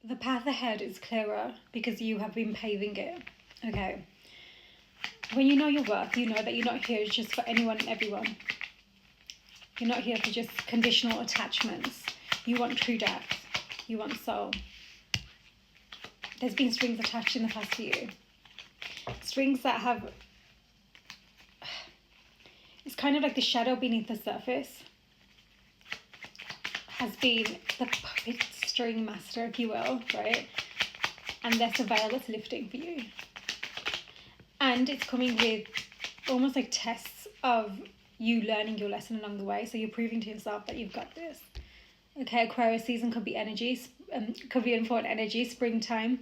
the path ahead is clearer because you have been paving it. Okay. When you know your worth, you know that you're not here just for anyone and everyone. You're not here for just conditional attachments. You want true depth. You want soul. There's been strings attached in the past to you. Strings that have... It's kind of like the shadow beneath the surface has been the puppet string master, if you will, right? And there's a veil that's lifting for you. And it's coming with almost like tests of you learning your lesson along the way. So you're proving to yourself that you've got this. Okay, Aquarius season could be energies, could be important energy, springtime.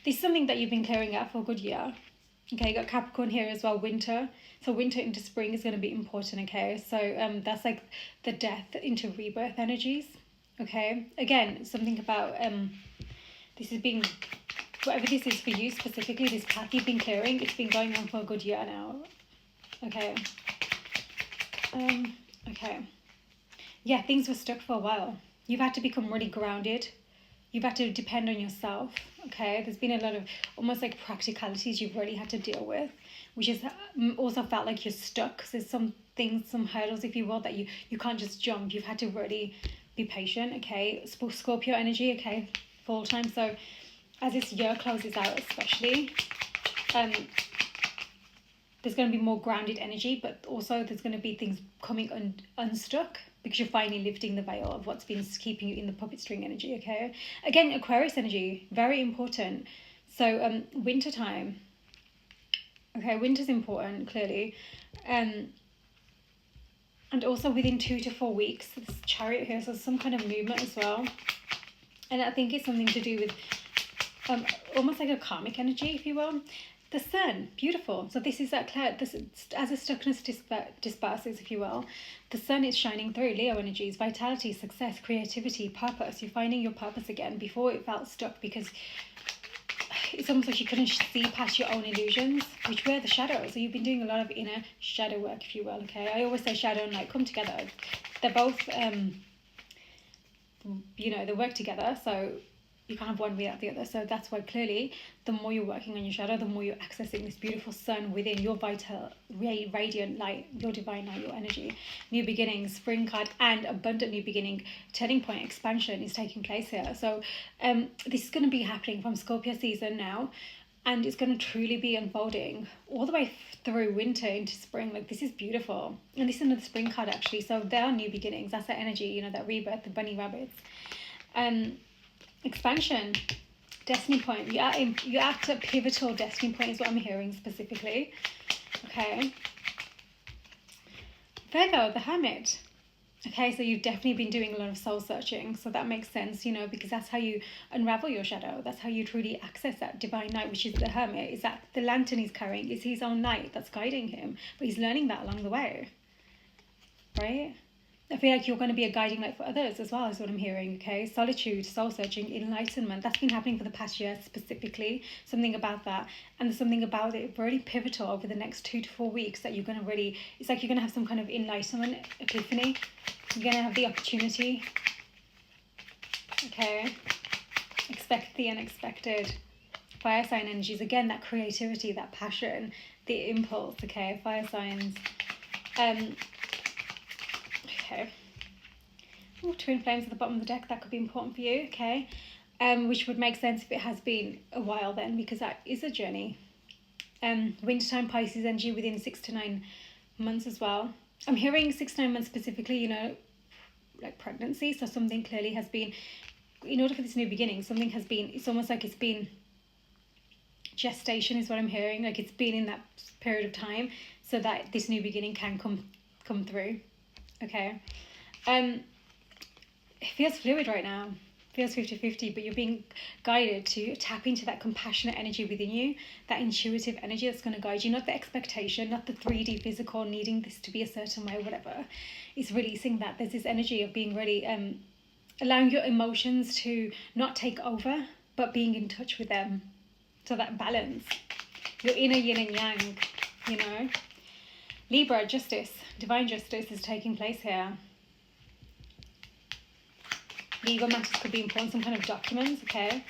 This is something that you've been clearing out for a good year. Okay, you got Capricorn here as well, winter. So winter into spring is going to be important, okay? So that's like the death into rebirth energies, okay? Again, something about this is being, whatever this is for you specifically, this path you've been clearing, it's been going on for a good year now, okay? Okay. Yeah, things were stuck for a while. You've had to become really grounded. You've had to depend on yourself, okay? There's been a lot of almost like practicalities you've really had to deal with, which has also felt like you're stuck. So there's some things, some hurdles, if you will, that you can't just jump. You've had to really be patient, okay? Scorpio energy, okay? Full time. So as this year closes out especially, there's going to be more grounded energy, but also there's going to be things coming unstuck because you're finally lifting the veil of what's been keeping you in the puppet string energy, okay? Again, Aquarius energy, very important. So winter time, okay, winter's important, clearly. And also within 2 to 4 weeks, this Chariot here, so some kind of movement as well. And I think it's something to do with almost like a karmic energy, if you will. The sun, beautiful. So this is that cloud, this as a stuckness disperses, if you will. The sun is shining through. Leo energies, vitality, success, creativity, purpose. You're finding your purpose again. Before it felt stuck because it's almost like you couldn't see past your own illusions, which were the shadows. So you've been doing a lot of inner shadow work, if you will, okay? I always say shadow and light come together. They're both, they work together. So you can't have one without the other. So that's why clearly the more you're working on your shadow, the more you're accessing this beautiful sun within your vital, radiant light, your divine light, your energy. New beginnings, spring card, and abundant new beginning, turning point, expansion is taking place here. So this is going to be happening from Scorpio season now, and it's going to truly be unfolding all the way through winter into spring. Like, this is beautiful. And this is another spring card, actually. So there are new beginnings. That's that energy, that rebirth, the bunny rabbits. Expansion, destiny point. You're at a pivotal destiny point is what I'm hearing specifically. Okay. Virgo, the Hermit. Okay, so you've definitely been doing a lot of soul searching. So that makes sense, because that's how you unravel your shadow. That's how you truly access that divine light, which is the Hermit. Is that the lantern he's carrying is his own light that's guiding him. But he's learning that along the way. Right? I feel like you're going to be a guiding light for others as well, is what I'm hearing, okay? Solitude, soul-searching, enlightenment. That's been happening for the past year specifically. Something about that. And there's something about it really pivotal over the next 2 to 4 weeks that you're going to really... It's like you're going to have some kind of enlightenment, epiphany. You're going to have the opportunity. Okay? Expect the unexpected. Fire sign energies. Again, that creativity, that passion, the impulse, okay? Fire signs. Okay. Ooh, twin flames at the bottom of the deck, that could be important for you, okay? Which would make sense if it has been a while then, because that is a journey. Wintertime Pisces energy within 6 to 9 months as well. I'm hearing 6 to 9 months specifically, like pregnancy. So something clearly has been, in order for this new beginning, something has been, it's almost like it's been gestation is what I'm hearing. Like it's been in that period of time so that this new beginning can come through. Okay. It feels fluid right now. Feels 50-50, but you're being guided to tap into that compassionate energy within you, that intuitive energy that's going to guide you, not the expectation, not the 3D physical needing this to be a certain way, whatever. It's releasing that. There's this energy of being really allowing your emotions to not take over, but being in touch with them. So that balance, your inner yin and yang, Libra, justice, divine justice is taking place here. Legal matters could be important, some kind of documents, okay?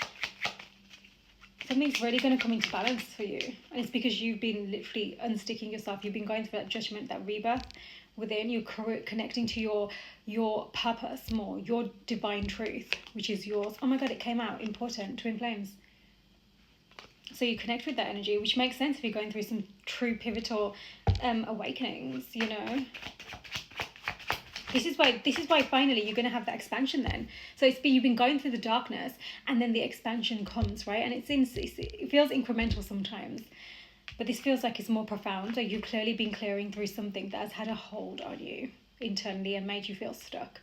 Something's really going to come into balance for you. And it's because you've been literally unsticking yourself. You've been going through that judgment, that rebirth within. You're connecting to your purpose more, your divine truth, which is yours. Oh my God, it came out. Important. Twin flames. So you connect with that energy, which makes sense if you're going through some true pivotal awakenings, you know. This is why finally you're going to have that expansion then. So you've been going through the darkness, and then the expansion comes, right? And it feels incremental sometimes, but this feels like it's more profound. Like you've clearly been clearing through something that has had a hold on you internally and made you feel stuck.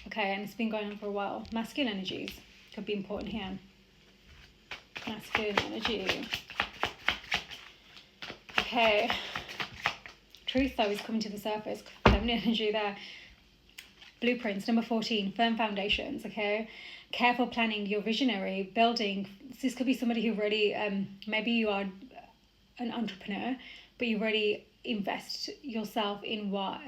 Okay, and it's been going on for a while. Masculine energies could be important here. Masculine energy. Okay. Truth, though, is coming to the surface. Feminine energy there. Blueprints, number 14, firm foundations, okay? Careful planning, you're visionary, building. This could be somebody who really, maybe you are an entrepreneur, but you really invest yourself in what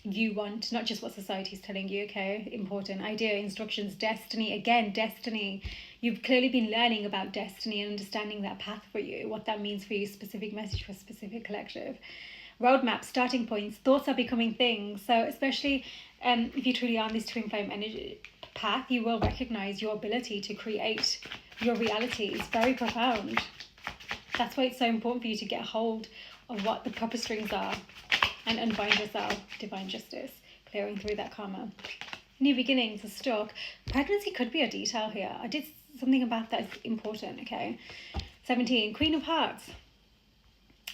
you want, not just what society is telling you, okay? Important. Idea, instructions, destiny. Again, destiny. You've clearly been learning about destiny and understanding that path for you, what that means for you, specific message for specific collective. Roadmap, starting points, thoughts are becoming things. So especially if you truly are on this twin flame energy path, you will recognize your ability to create your reality. It's very profound. That's why it's so important for you to get a hold of what the proper strings are and unbind yourself. Divine justice, clearing through that karma. New beginnings are stuck. Pregnancy could be a detail here. I did something about that. It's important, okay? 17, Queen of Hearts.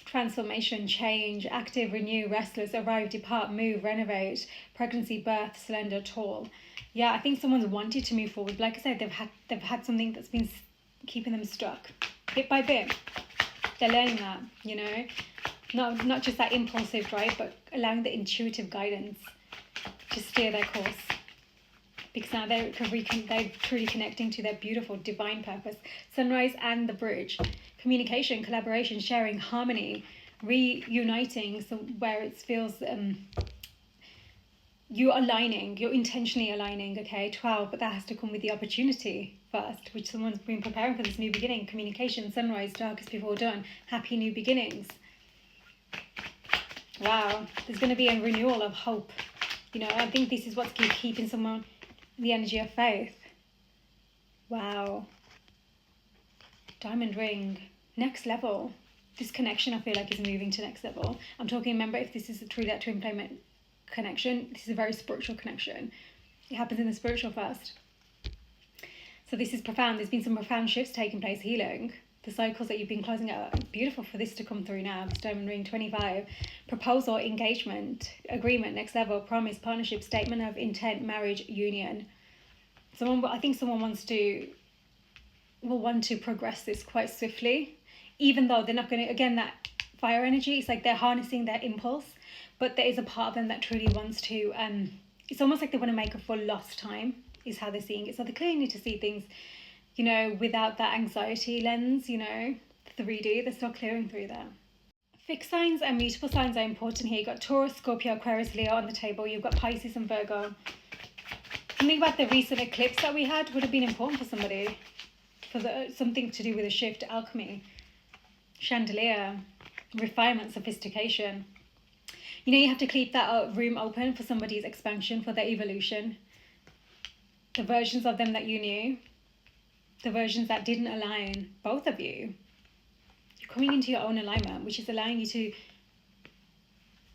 Transformation, change, active, renew, restless, arrive, depart, move, renovate, pregnancy, birth, slender, tall. Yeah, I think someone's wanted to move forward. Like I said, they've had something that's been keeping them stuck, bit by bit. They're learning that, you know, not just that impulsive drive, but allowing the intuitive guidance to steer their course. Because now they're truly connecting to their beautiful divine purpose. Sunrise and the bridge. Communication, collaboration, sharing, harmony, reuniting, so where it feels you're intentionally aligning, okay? 12, but that has to come with the opportunity first, which someone's been preparing for this new beginning. Communication, sunrise, darkest before dawn, happy new beginnings. Wow, there's going to be a renewal of hope. You know, I think this is what's keeping someone, the energy of faith. Wow. Diamond ring, next level. This connection, I feel like, is moving to next level. I'm talking, remember, if this is truly that twin flame connection, this is a very spiritual connection. It happens in the spiritual first. So this is profound. There's been some profound shifts taking place, healing. The cycles that you've been closing out. Beautiful for this to come through now. This diamond ring, 25. Proposal, engagement, agreement, next level, promise, partnership, statement of intent, marriage, union. I think someone will want to progress this quite swiftly, even though they're not going to, again, that fire energy, it's like they're harnessing their impulse, but there is a part of them that truly wants to, it's almost like they want to make a full lost time, is how they're seeing it. So they clearly need to see things, you know, without that anxiety lens, you know, 3D, they're still clearing through that. Fixed signs and mutable signs are important here. You've got Taurus, Scorpio, Aquarius, Leo on the table. You've got Pisces and Virgo. Something about the recent eclipse that we had would have been important for somebody. Something to do with a shift, alchemy, chandelier, refinement, sophistication. You know, you have to keep that room open for somebody's expansion, for their evolution. The versions of them that you knew, the versions that didn't align, both of you. You're coming into your own alignment, which is allowing you to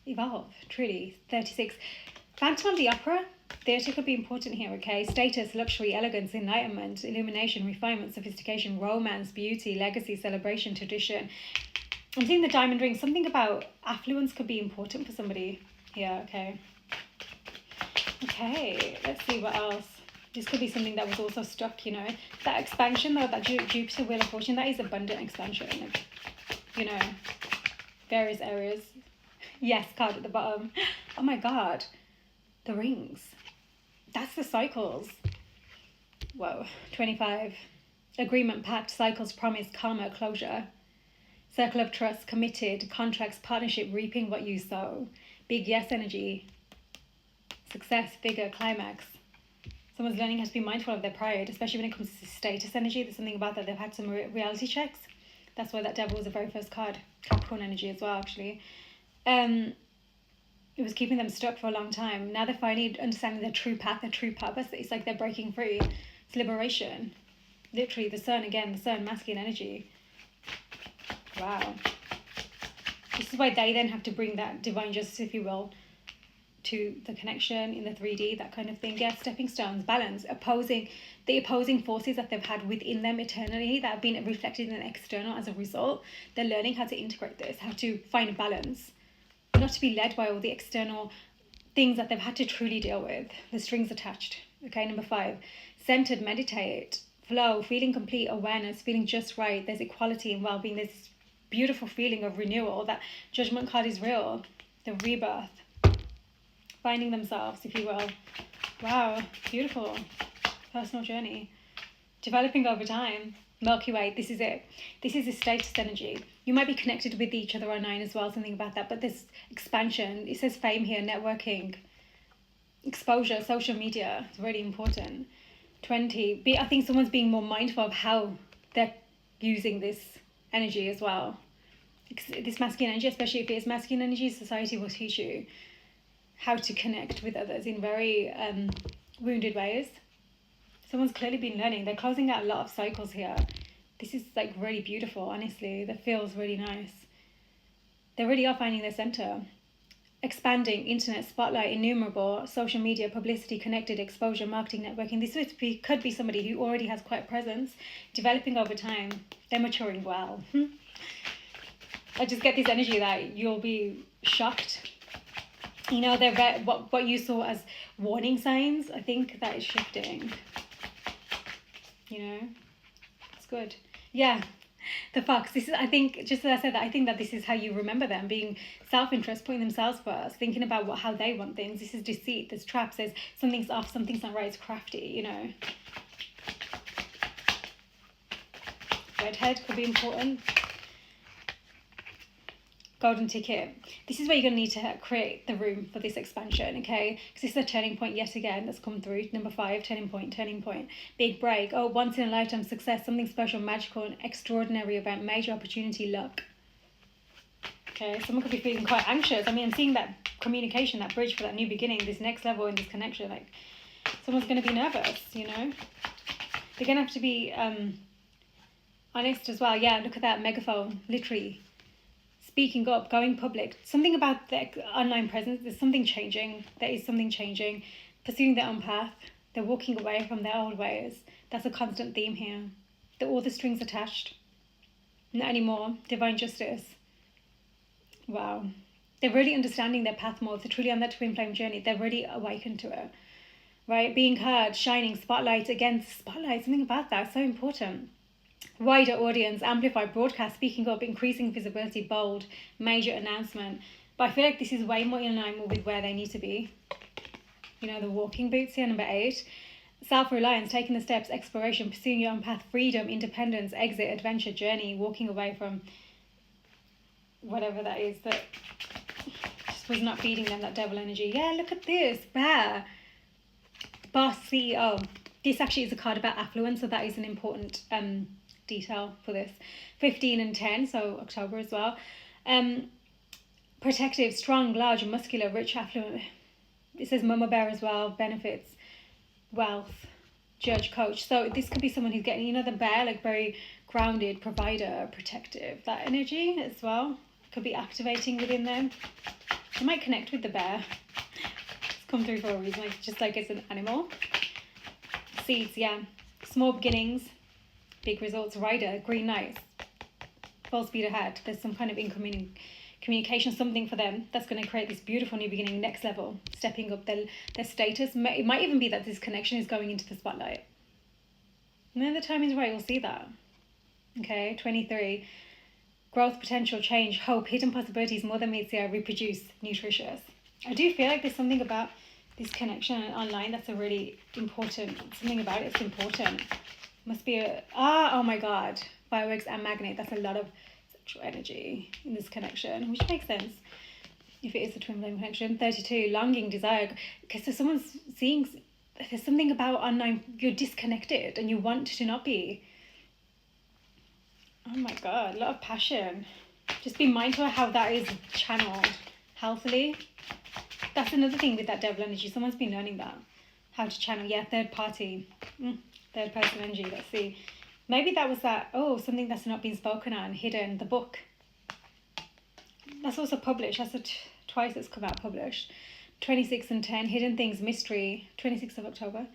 evolve, truly. 36. Phantom of the Opera. Theatre could be important here, okay? Status, luxury, elegance, enlightenment, illumination, refinement, sophistication, romance, beauty, legacy, celebration, tradition. I'm seeing the diamond ring. Something about affluence could be important for somebody here, okay? Okay, let's see what else. This could be something that was also stuck, you know. That expansion, though, that Jupiter Wheel of Fortune, that is abundant expansion. Like, you know, various areas. Yes, card at the bottom. Oh my God. The rings. That's the cycles. Whoa. 25. Agreement, pact, cycles, promise, karma, closure. Circle of trust, committed, contracts, partnership, reaping what you sow. Big yes energy. Success, figure, climax. Someone's learning how to be mindful of their pride, especially when it comes to status energy. There's something about that. They've had some reality checks. That's why that devil was the very first card. Capricorn energy as well, actually. It was keeping them stuck for a long time. Now they're finally understanding their true path, their true purpose. It's like they're breaking free. It's liberation. Literally, the sun again, the sun, masculine energy. Wow. This is why they then have to bring that divine justice, if you will, to the connection in the 3D, that kind of thing. Yeah, stepping stones, balance, the opposing forces that they've had within them eternally that have been reflected in the external as a result. They're learning how to integrate this, how to find a balance, not to be led by all the external things that they've had to truly deal with. The strings attached. Okay, number 5, centered, meditate, flow, feeling complete awareness, feeling just right. There's equality and well-being. There's this beautiful feeling of renewal. That judgment card is real. The rebirth. Finding themselves, if you will. Wow, beautiful. Personal journey. Developing over time. Milky Way, this is it. This is a status energy. You might be connected with each other online as well, something about that. But this expansion, it says fame here, networking, exposure, social media, it's really important. 20, I think someone's being more mindful of how they're using this energy as well. This masculine energy, especially if it is masculine energy, society will teach you how to connect with others in very wounded ways. Someone's clearly been learning. They're closing out a lot of cycles here. This is like really beautiful, honestly. That feels really nice. They really are finding their center. Expanding, internet, spotlight, innumerable, social media, publicity, connected, exposure, marketing, networking. This could be somebody who already has quite a presence, developing over time. They're maturing well. I just get this energy that you'll be shocked. You know, they're what you saw as warning signs, I think that is shifting. You know, it's good. Yeah, the fox. This is, I think, just as I said, that I think that this is how you remember them, being self-interest, putting themselves first, thinking about how they want things. This is deceit. There's traps. There's something's off, something's not right. It's crafty. You know. Redhead could be important. Golden ticket. This is where you're going to need to create the room for this expansion, okay? Because this is a turning point yet again that's come through. Number 5, turning point. Big break. Oh, once in a lifetime success, something special, magical, an extraordinary event, major opportunity, luck. Okay, someone could be feeling quite anxious. I mean, I'm seeing that communication, that bridge for that new beginning, this next level in this connection. Like, someone's going to be nervous, you know? They're going to have to be honest as well. Yeah, look at that megaphone, literally. Speaking up, going public, something about their online presence, there's something changing. There is something changing. Pursuing their own path. They're walking away from their old ways. That's a constant theme here. All the strings attached. Not anymore. Divine justice. Wow. They're really understanding their path more. They're truly on that twin flame journey. They're really awakened to it. Right? Being heard, shining, spotlight. Again, spotlight, something about that. So important. Wider audience, amplified broadcast, speaking up, increasing visibility, bold, major announcement. But I feel like this is way more in line with where they need to be. You know, the walking boots here, number 8. Self-reliance, taking the steps, exploration, pursuing your own path, freedom, independence, exit, adventure, journey, walking away from whatever that is that just was not feeding them that devil energy. Yeah, look at this. Bear. Boss, CEO. This actually is a card about affluence, so that is an important detail for this. 15 and 10, so October as well. Protective, strong, large, muscular, rich, affluent. It says mama bear as well, benefits, wealth, judge, coach. So this could be someone who's getting, you know, the bear, like very grounded, provider, protective. That energy as well could be activating within them. You might connect with the bear. It's come through for a reason, like just like it's an animal. Seeds, yeah. Small beginnings, big results. Rider, green knights, full speed ahead. There's some kind of incoming communication, something for them that's going to create this beautiful new beginning, next level, stepping up their status. It might even be that this connection is going into the spotlight. And then the time is right, you'll see that. Okay, 23. Growth, potential, change, hope, hidden possibilities, more than meets the eye, reproduce, nutritious. I do feel like there's something about this connection online that's a really important, something about it's important. Must be oh my god, fireworks and magnet. That's a lot of sexual energy in this connection, which makes sense if it is a twin flame connection. 32, longing, desire. Okay, so someone's seeing there's something about unknown, you're disconnected and you want to not be. Oh my God, a lot of passion. Just be mindful of how that is channeled healthily. That's another thing with that devil energy. Someone's been learning that. How to channel. Yeah, third party. Third person energy. Let's see. Maybe that was that, something that's not been spoken on, hidden, the book. That's also published. That's twice it's come out published. 26 and 10, Hidden Things, Mystery, 26th of October.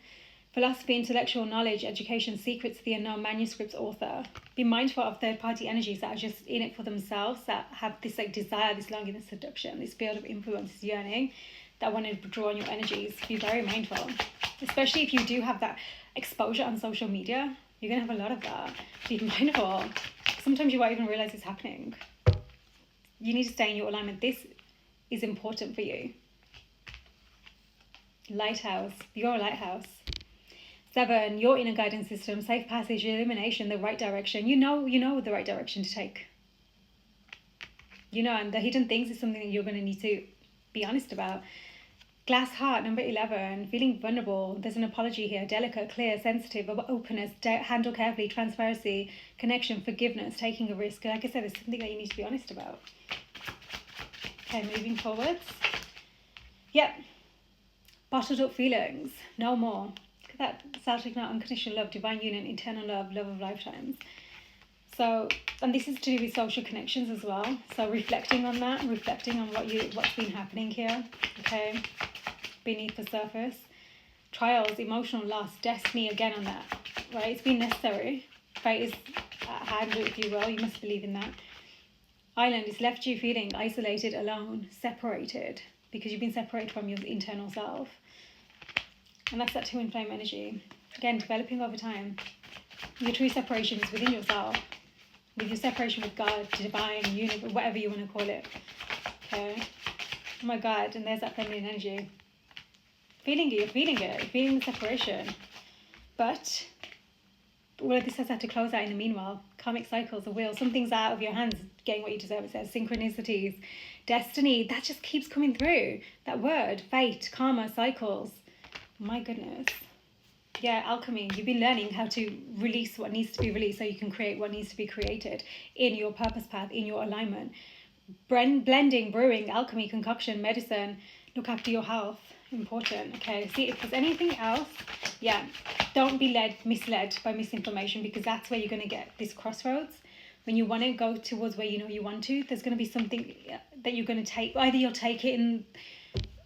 Philosophy, Intellectual Knowledge, Education, Secrets of the Unknown, Manuscripts, Author. Be mindful of third-party energies that are just in it for themselves, that have this like desire, this longing, this seduction, this field of influence, this yearning, that want to draw on your energies. Be very mindful. Especially if you do have that exposure on social media, you're going to have a lot of that. Be mindful. Sometimes you won't even realize it's happening. You need to stay in your alignment. This is important for you. Lighthouse. You're a lighthouse. 7, your inner guidance system, safe passage, illumination, the right direction. You know the right direction to take. And the hidden things is something that you're going to need to be honest about. Glass heart, number 11, feeling vulnerable. There's an apology here. Delicate, clear, sensitive, openness, handle carefully, transparency, connection, forgiveness, taking a risk. Like I said, there's something that you need to be honest about. Okay, moving forwards. Yep. Bottled up feelings. No more. That Celtic knot, unconditional love, divine union, eternal love, love of lifetimes. So, and this is to do with social connections as well. So reflecting on that, reflecting on what's been happening here, okay, beneath the surface. Trials, emotional loss, destiny, again on that, right? It's been necessary. Fate is at hand, if you will. You must believe in that. Island, it's left you feeling isolated, alone, separated, because you've been separated from your internal self. And that's that twin flame energy. Again, developing over time. Your true separation is within yourself. With your separation with God, divine, universe, whatever you want to call it. Okay? Oh my God, and there's that feminine energy. Feeling it, you're feeling the separation. But all of this has had to close out in the meanwhile. Karmic cycles, the wheel, something's out of your hands, getting what you deserve. It says synchronicities, destiny, that just keeps coming through. That word, fate, karma, cycles. My goodness. Yeah, alchemy. You've been learning how to release what needs to be released so you can create what needs to be created in your purpose path, in your alignment. Blending, brewing, alchemy, concoction, medicine. Look after your health. Important. Okay, see if there's anything else. Yeah, don't be misled by misinformation, because that's where you're going to get this crossroads. When you want to go towards where you know you want to, there's going to be something that you're going to take. Either you'll take it in...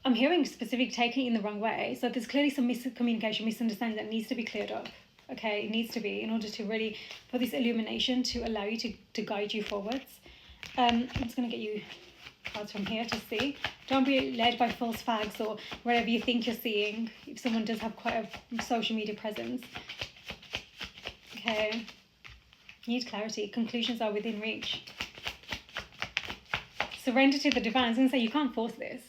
I'm hearing specific taking it in the wrong way. So there's clearly some miscommunication, misunderstanding that needs to be cleared up. Okay, it needs to be, in order to really, for this illumination to allow you to guide you forwards. I'm just going to get you cards from here to see. Don't be led by false flags or whatever you think you're seeing, if someone does have quite a social media presence. Okay, you need clarity. Conclusions are within reach. Surrender to the divine. I was going to say, you can't force this.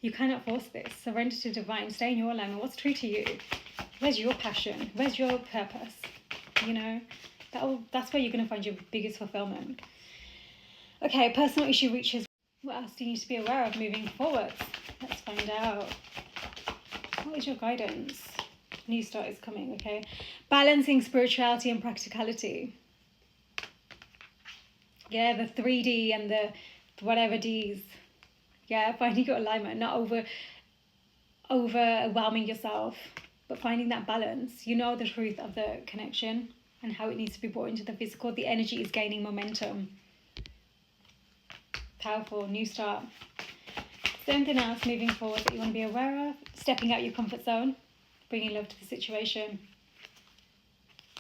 You cannot force this. Surrender to divine. Stay in your alignment. What's true to you? Where's your passion? Where's your purpose? That's where you're going to find your biggest fulfillment. Okay, personal issue reaches. What else do you need to be aware of moving forwards? Let's find out. What is your guidance? New start is coming, okay? Balancing spirituality and practicality. Yeah, the 3D and the whatever Ds. Yeah, finding your alignment, not overwhelming yourself, but finding that balance. You know the truth of the connection and how it needs to be brought into the physical. The energy is gaining momentum. Powerful, new start. Is there anything else moving forward that you want to be aware of? Stepping out your comfort zone, bringing love to the situation.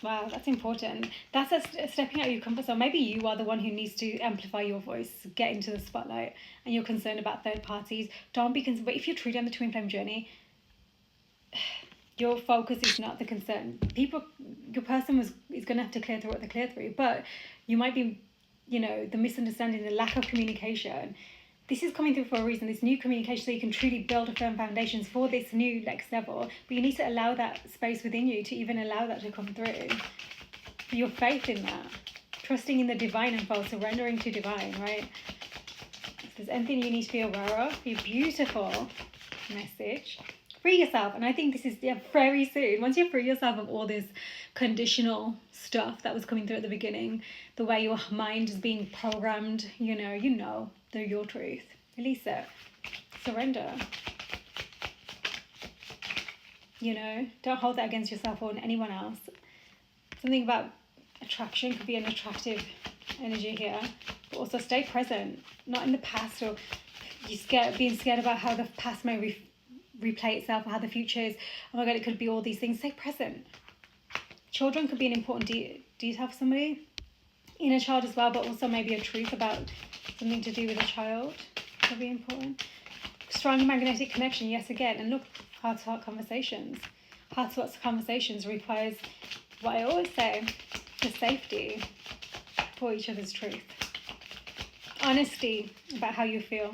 Wow, that's important. That's stepping out your comfort zone. Maybe you are the one who needs to amplify your voice, get into the spotlight, and you're concerned about third parties. Don't be concerned. But if you're truly on the twin flame journey, your focus is not the concern. Your person is going to have to clear through what they clear through, but you might be, the misunderstanding, the lack of communication. This is coming through for a reason, this new communication, so you can truly build a firm foundations for this new next level. But you need to allow that space within you to even allow that to come through. Your faith in that. Trusting in the divine and surrendering to divine, right? If there's anything you need to be aware of, your beautiful message free yourself. And I think this is very soon. Once you free yourself of all this conditional stuff that was coming through at the beginning, the way your mind is being programmed, they're your truth. Release it. Surrender. Don't hold that against yourself or anyone else. Something about attraction could be an attractive energy here, but also stay present, not in the past, or being scared about how the past may replay itself, or how the future is. Oh my god, it could be all these things. Stay present. Children could be an important detail for somebody, inner child as well, but also maybe a truth about something to do with a child could be important. Strong magnetic connection, yes, again. And look, heart-to-heart conversations. Heart-to-heart conversations requires what I always say, the safety for each other's truth. Honesty about how you feel,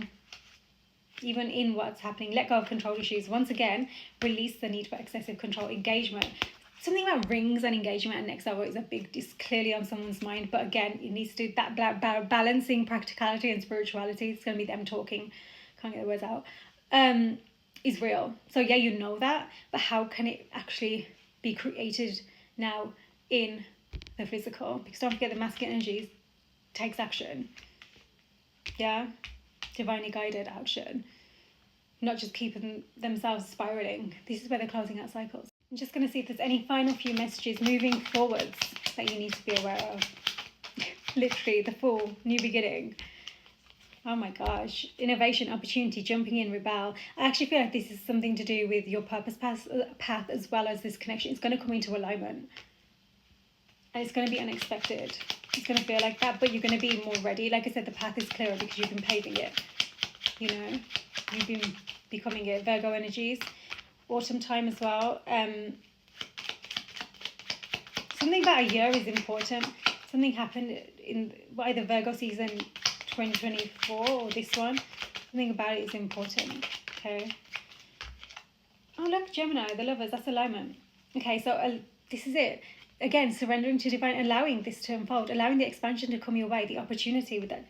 even in what's happening. Let go of control issues. Once again, release the need for excessive control. Engagement. Something about rings and engagement and next level is clearly on someone's mind. But again, it needs to, that balancing practicality and spirituality, it's going to be them talking, can't get the words out, is real. So yeah, you know that, but how can it actually be created now in the physical? Because don't forget, the masculine energies takes action. Yeah, divinely guided action, not just keeping themselves spiraling. This is where they're closing out cycles. I'm just going to see if there's any final few messages moving forwards that you need to be aware of. Literally, the full new beginning. Oh my gosh. Innovation, opportunity, jumping in, rebel. I actually feel like this is something to do with your purpose path as well as this connection. It's going to come into alignment. And it's going to be unexpected. It's going to feel like that, but you're going to be more ready. Like I said, the path is clearer because you've been paving it. You've been becoming it. Virgo energies. Autumn time as well. Something about a year is important. Something happened in either Virgo season 2024 or this one. Something about it is important. Okay. Oh look, Gemini, the lovers. That's alignment. Okay, so this is it. Again, surrendering to divine, allowing this to unfold, allowing the expansion to come your way, the opportunity with that,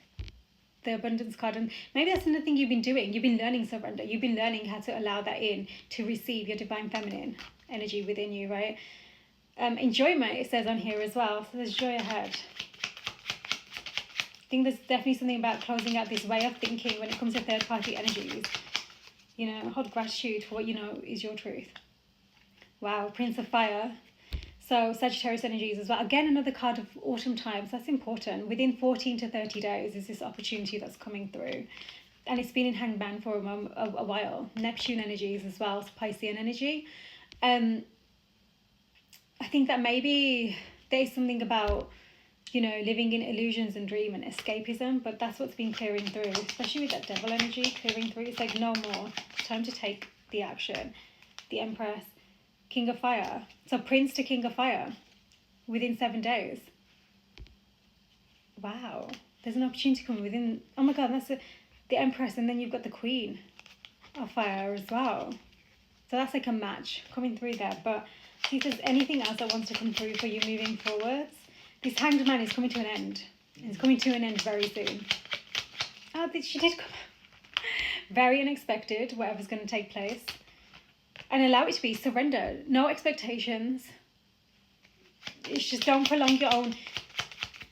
the abundance card. And maybe that's another thing you've been doing. You've been learning surrender. You've been learning how to allow that in, to receive your divine feminine energy within you, right? Enjoyment, it says on here as well. So there's joy ahead. I think there's definitely something about closing out this way of thinking when it comes to third-party energies. Hold gratitude for what you know is your truth. Wow, Prince of Fire. So Sagittarius energies as well. Again, another card of autumn times. That's important. Within 14 to 30 days is this opportunity that's coming through. And it's been in Hangman for a while. Neptune energies as well. It's Piscean energy. I think that maybe there's something about, living in illusions and dream and escapism. But that's what's been clearing through. Especially with that devil energy clearing through. It's like, no more. It's time to take the action. The Empress. King of Fire. So Prince to King of Fire within 7 days. Wow. There's an opportunity coming within. Oh my god, that's the Empress, and then you've got the Queen of Fire as well. So that's like a match coming through there. But see if there's anything else that wants to come through for you moving forwards. This Hanged Man is coming to an end. It's coming to an end very soon. Oh, she did come. Very unexpected, whatever's going to take place. And allow it to be. Surrender. No expectations. It's just don't prolong your own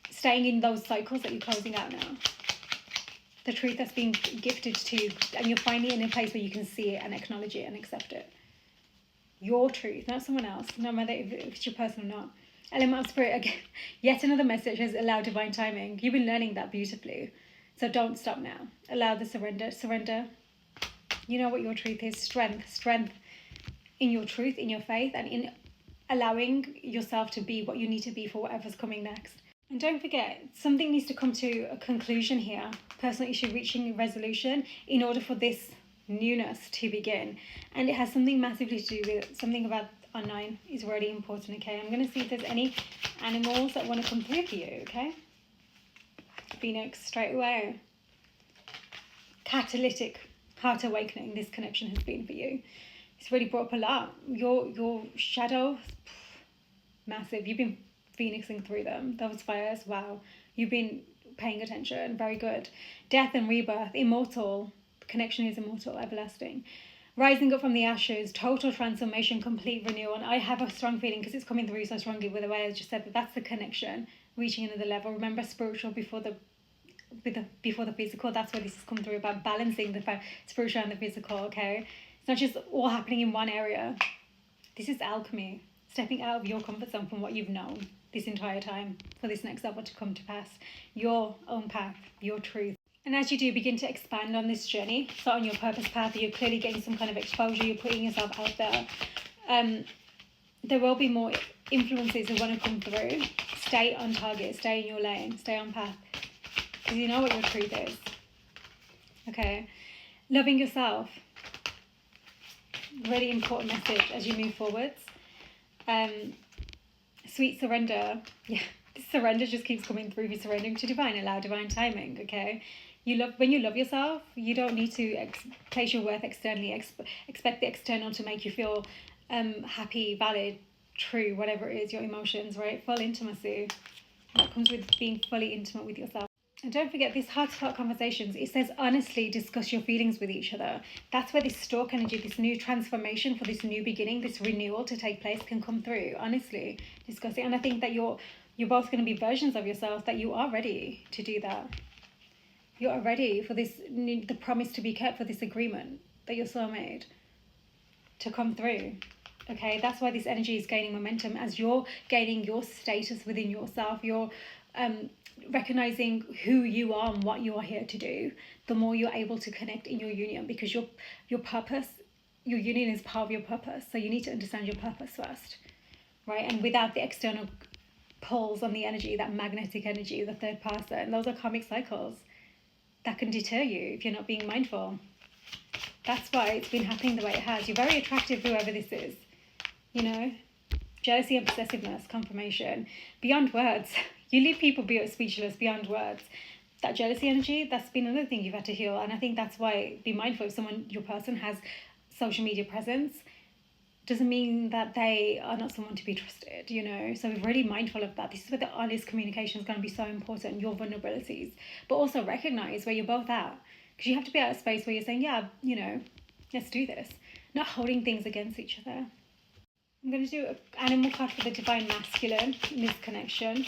staying in those cycles that you're closing out now. The truth that's being gifted to you, and you're finding it in a place where you can see it and acknowledge it and accept it. Your truth, not someone else, no matter if it's your person or not. Element of Spirit, again, yet another message has allowed divine timing. You've been learning that beautifully. So don't stop now. Allow the surrender. You know what your truth is. Strength in your truth, in your faith, and in allowing yourself to be what you need to be for whatever's coming next. And don't forget, something needs to come to a conclusion here. Personal issue reaching a resolution in order for this newness to begin. And it has something massively to do with something about unknown is really important, okay? I'm going to see if there's any animals that want to come through for you, okay? Phoenix, straight away. Catalytic heart awakening this connection has been for you. It's really brought up a lot. Your shadow, massive. You've been phoenixing through them. Those fires, wow. You've been paying attention. Very good. Death and rebirth, immortal. The connection is immortal, everlasting. rising up from the ashes, total transformation, complete renewal. And I have a strong feeling, because it's coming through so strongly with the way I just said, that that's the connection, reaching another level. Remember, spiritual before the physical. That's what this has come through, about balancing the spiritual and the physical. Okay, it's not just all happening in one area. This is alchemy, stepping out of your comfort zone from what you've known this entire time for this next level to come to pass, your own path, your truth. And as you do begin to expand on this journey, so on your purpose path, you're clearly getting some kind of exposure, you're putting yourself out there. There will be more influences that want to come through. Stay on target, stay in your lane, stay on path, because you know what your truth is. Okay, loving yourself, really important message as you move forwards. Sweet surrender. Yeah, surrender just keeps coming through. You're surrendering to divine, allow divine timing. Okay, when you love yourself, you don't need to place your worth externally. Expect the external to make you feel happy, valid, true, whatever it is, your emotions, right? Full intimacy. That comes with being fully intimate with yourself. And don't forget, these heart-to-heart conversations, it says honestly discuss your feelings with each other. That's where this stalk energy, this new transformation for this new beginning, this renewal to take place can come through. Honestly discuss it. And I think that you're both going to be versions of yourself that you are ready to do that. You are ready for this, the promise to be kept, for this agreement that your soul made to come through. Okay, that's why this energy is gaining momentum as you're gaining your status within yourself. You're recognizing who you are and what you are here to do. The more you're able to connect in your union, because your purpose, your union is part of your purpose. So you need to understand your purpose first, right? And without the external pulls on the energy, that magnetic energy, the third person, those are karmic cycles that can deter you if you're not being mindful. That's why it's been happening the way it has. You're very attractive, whoever this is, you know. Jealousy and possessiveness, confirmation, beyond words. You leave people speechless, beyond words. That jealousy energy, that's been another thing you've had to heal. And I think that's why, be mindful, if your person has social media presence, doesn't mean that they are not someone to be trusted, you know. So we're really mindful of that. This is where the honest communication is going to be so important, your vulnerabilities, but also recognize where you're both at, because you have to be at a space where you're saying, yeah, you know, let's do this, not holding things against each other. I'm going to do an animal card for the divine masculine in this connection.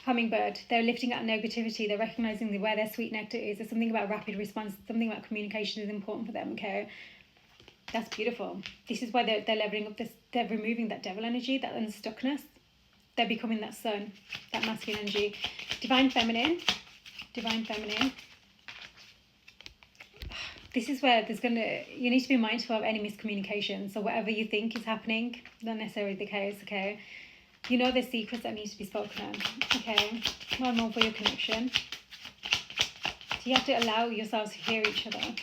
Hummingbird, they're lifting out negativity, they're recognizing where their sweet nectar is. There's something about rapid response, something about communication is important for them, okay? That's beautiful. This is why they're leveling up this, they're removing that devil energy, that unstuckness. They're becoming that sun, that masculine energy. Divine feminine. This is where you need to be mindful of any miscommunication. So whatever you think is happening, not necessarily the case, okay? You know there's secrets that need to be spoken on, okay? One more for your connection. So you have to allow yourselves to hear each other.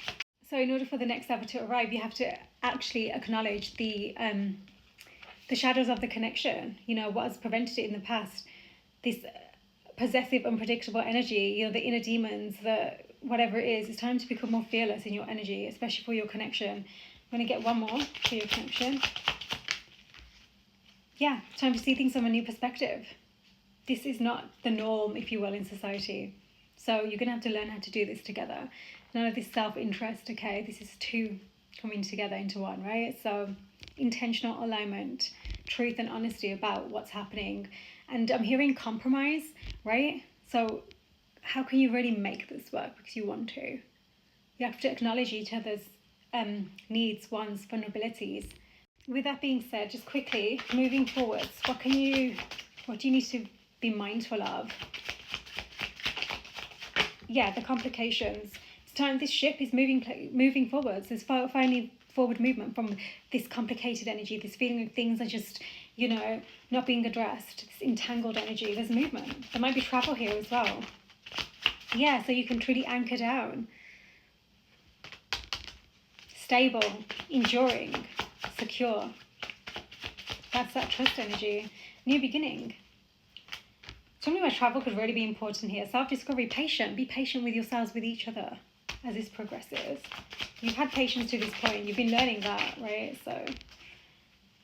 So in order for the next level to arrive, you have to actually acknowledge the shadows of the connection. You know, what has prevented it in the past. This possessive, unpredictable energy, you know, the inner demons, the whatever it is. It's time to become more fearless in your energy, especially for your connection. I'm going to get one more for your connection. Yeah, time to see things from a new perspective. This is not the norm, if you will, in society. So you're going to have to learn how to do this together. None of this self-interest, okay? This is two coming together into one, right? So intentional alignment, truth and honesty about what's happening. And I'm hearing compromise, right? So how can you really make this work? Because you want to. You have to acknowledge each other's needs, wants, vulnerabilities. With that being said, just quickly, moving forwards, what do you need to be mindful of? Yeah, the complications. It's time this ship is moving forwards. There's finally forward movement from this complicated energy, this feeling of things are just, you know, not being addressed, this entangled energy. There's movement. There might be travel here as well. Yeah, so you can truly anchor down. Stable, enduring, secure. That's that trust energy. New beginning. Something where travel could really be important here. Self-discovery, patient. Be patient with yourselves, with each other as this progresses. You've had patience to this point. You've been learning that, right? So,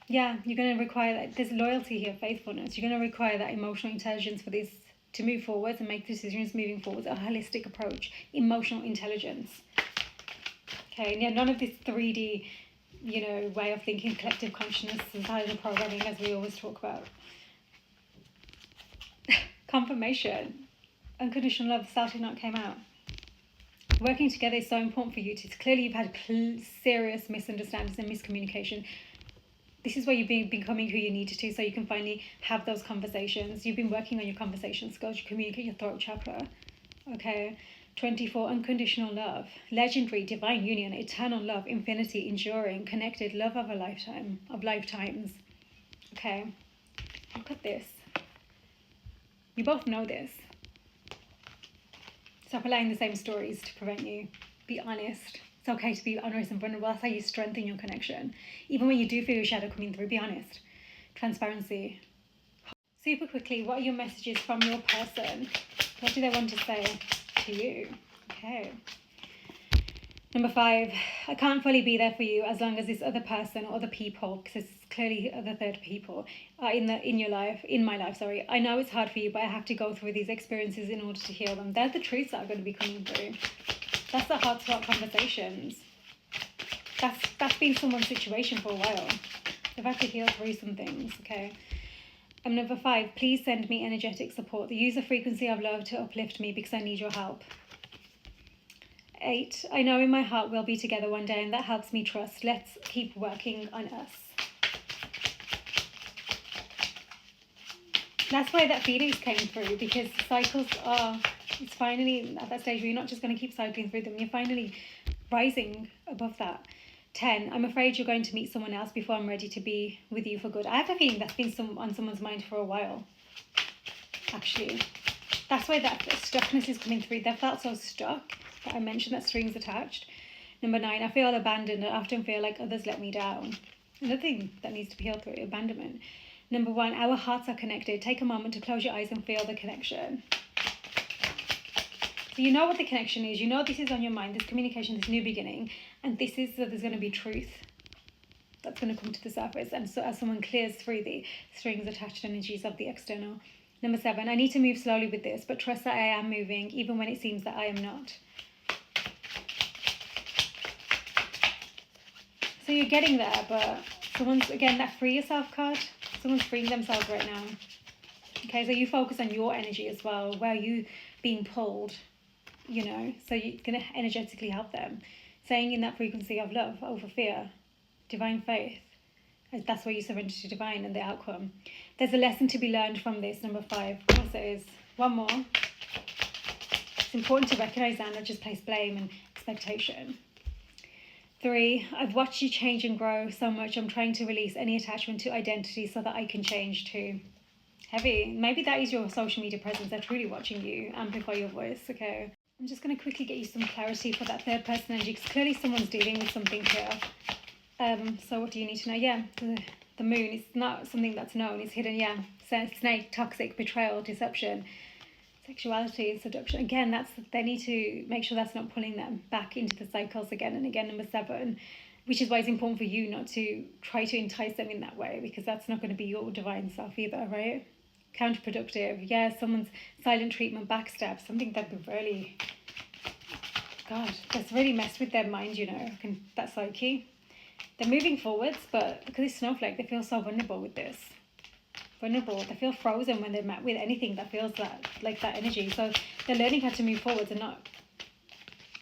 yeah, you're going to require that. There's loyalty here, faithfulness. You're going to require that emotional intelligence for this to move forwards and make decisions moving forwards. A holistic approach, emotional intelligence. Okay, and yeah, none of this 3D, way of thinking, collective consciousness, societal programming, as we always talk about. Confirmation. Unconditional love, the starting knot came out. Working together is so important for you. Clearly you've had serious misunderstandings and miscommunication. This is where you've been becoming who you needed to, so you can finally have those conversations. You've been working on your conversation skills, you communicate your throat chakra. Okay. 24, unconditional love, legendary, divine union, eternal love, infinity, enduring, connected, love of a lifetime, of lifetimes. Okay, look at this. You both know this. Stop allowing the same stories to prevent you. Be honest. It's okay to be honest and vulnerable. That's how you strengthen your connection. Even when you do feel your shadow coming through, be honest. Transparency. Super quickly, what are your messages from your person? What do they want to say to you? Okay. Number 5, I can't fully be there for you as long as this other person or other people, because it's clearly other third people, are in your life, in my life, sorry. I know it's hard for you, but I have to go through these experiences in order to heal them. They're the truths that are going to be coming through. That's the heart-to-heart conversations. That's been someone's situation for a while. They've had to heal through some things, okay? Number 5, please send me energetic support. Use the frequency of love to uplift me because I need your help. 8, I know in my heart we'll be together one day and that helps me trust. Let's keep working on us. That's why that feelings came through, because cycles it's finally at that stage where you're not just going to keep cycling through them. You're finally rising above that. 10, I'm afraid you're going to meet someone else before I'm ready to be with you for good. I have a feeling that's been on someone's mind for a while, actually. That's why that stuckness is coming through. They felt so stuck that I mentioned that strings attached. Number 9, I feel abandoned. I often feel like others let me down. Another thing that needs to be healed through, abandonment. Number 1, our hearts are connected. Take a moment to close your eyes and feel the connection. So you know what the connection is. You know this is on your mind, this communication, this new beginning. And this is that there's going to be truth that's going to come to the surface. And so as someone clears through the strings attached energies of the external. Number 7, I need to move slowly with this, but trust that I am moving, even when it seems that I am not. So you're getting there, but someone's, again, that free yourself card, someone's freeing themselves right now. Okay, so you focus on your energy as well, where you being pulled, so you're going to energetically help them. Saying in that frequency of love over fear, divine faith, that's where you surrender to divine and the outcome. There's a lesson to be learned from this, number 5. Of course it is. One more. It's important to recognize that and not just place blame and expectation. 3, I've watched you change and grow so much. I'm trying to release any attachment to identity so that I can change too. Heavy. Maybe that is your social media presence. They're truly watching you amplify your voice, okay? I'm just going to quickly get you some clarity for that third person energy, because clearly someone's dealing with something here. So what do you need to know? Yeah, the moon is not something that's known. It's hidden, yeah. Snake, toxic, betrayal, deception, sexuality, seduction. Again, they need to make sure that's not pulling them back into the cycles again and again. Number 7, which is why it's important for you not to try to entice them in that way, because that's not going to be your divine self either, right? Counterproductive. Yeah, someone's silent treatment, backstab, something that would really, God, that's really messed with their mind, that psyche. They're moving forwards, but look at this snowflake. They feel so vulnerable with this. Vulnerable. They feel frozen when they're met with anything that feels like that energy. So they're learning how to move forwards and not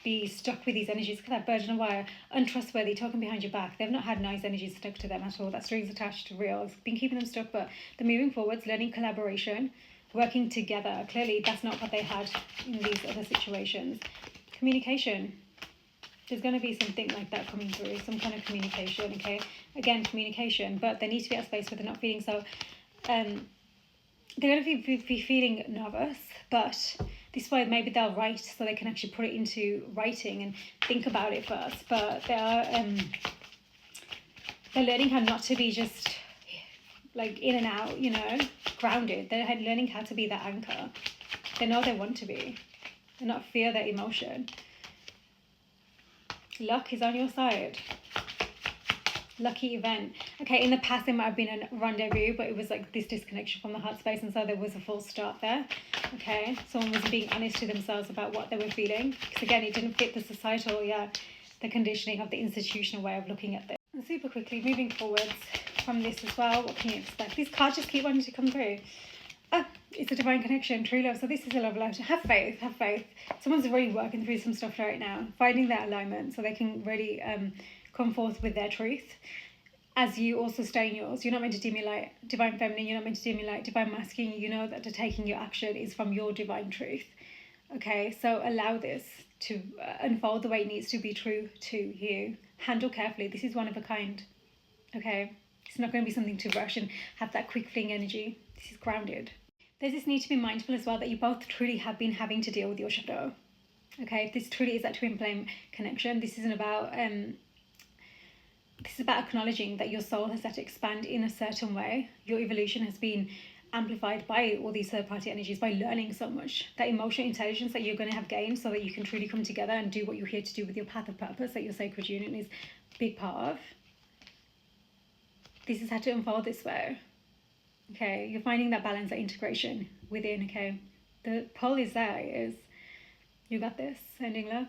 be stuck with these energies. Look at that bird in a wire. Untrustworthy, talking behind your back. They've not had nice energies stuck to them at all. That strings attached to real. It's been keeping them stuck, but they're moving forwards, learning collaboration, working together. Clearly, that's not what they had in these other situations. Communication. There's going to be something like that coming through, some kind of communication, okay? Again, communication, but they need to be at a space where they're not feeling so... they're going to be feeling nervous, but this way maybe they'll write so they can actually put it into writing and think about it first. But they're learning how not to be just like in and out, grounded. They're learning how to be that anchor. They know they want to be and not fear their emotion. Luck is on your side. Lucky event. Okay, in the past there might have been a rendezvous, but it was like this disconnection from the heart space, and so there was a false start there. Okay, someone was being honest to themselves about what they were feeling, because again, it didn't fit the societal, the conditioning of the institutional way of looking at this. And super quickly, moving forwards from this as well, what can you expect? These cards just keep wanting to come through. It's a divine connection, true love. So this is a love life. Have faith, have faith. Someone's really working through some stuff right now, finding that alignment so they can really come forth with their truth. As you also stay in yours. You're not meant to dim your light, divine feminine. You're not meant to dim your light, divine masculine. You know that taking your action is from your divine truth. Okay, so allow this to unfold the way it needs to be true to you. Handle carefully. This is one of a kind. Okay, it's not going to be something to rush and have that quick fling energy. This is grounded. There's this need to be mindful as well that you both truly have been having to deal with your shadow. Okay, if this truly is that twin flame connection, this isn't about this is about acknowledging that your soul has had to expand in a certain way. Your evolution has been amplified by all these third-party energies, by learning so much. That emotional intelligence that you're going to have gained so that you can truly come together and do what you're here to do with your path of purpose that your sacred union is a big part of. This has had to unfold this way. Okay, you're finding that balance, that integration within. Okay, the pull is there. Is you got this. Sending love.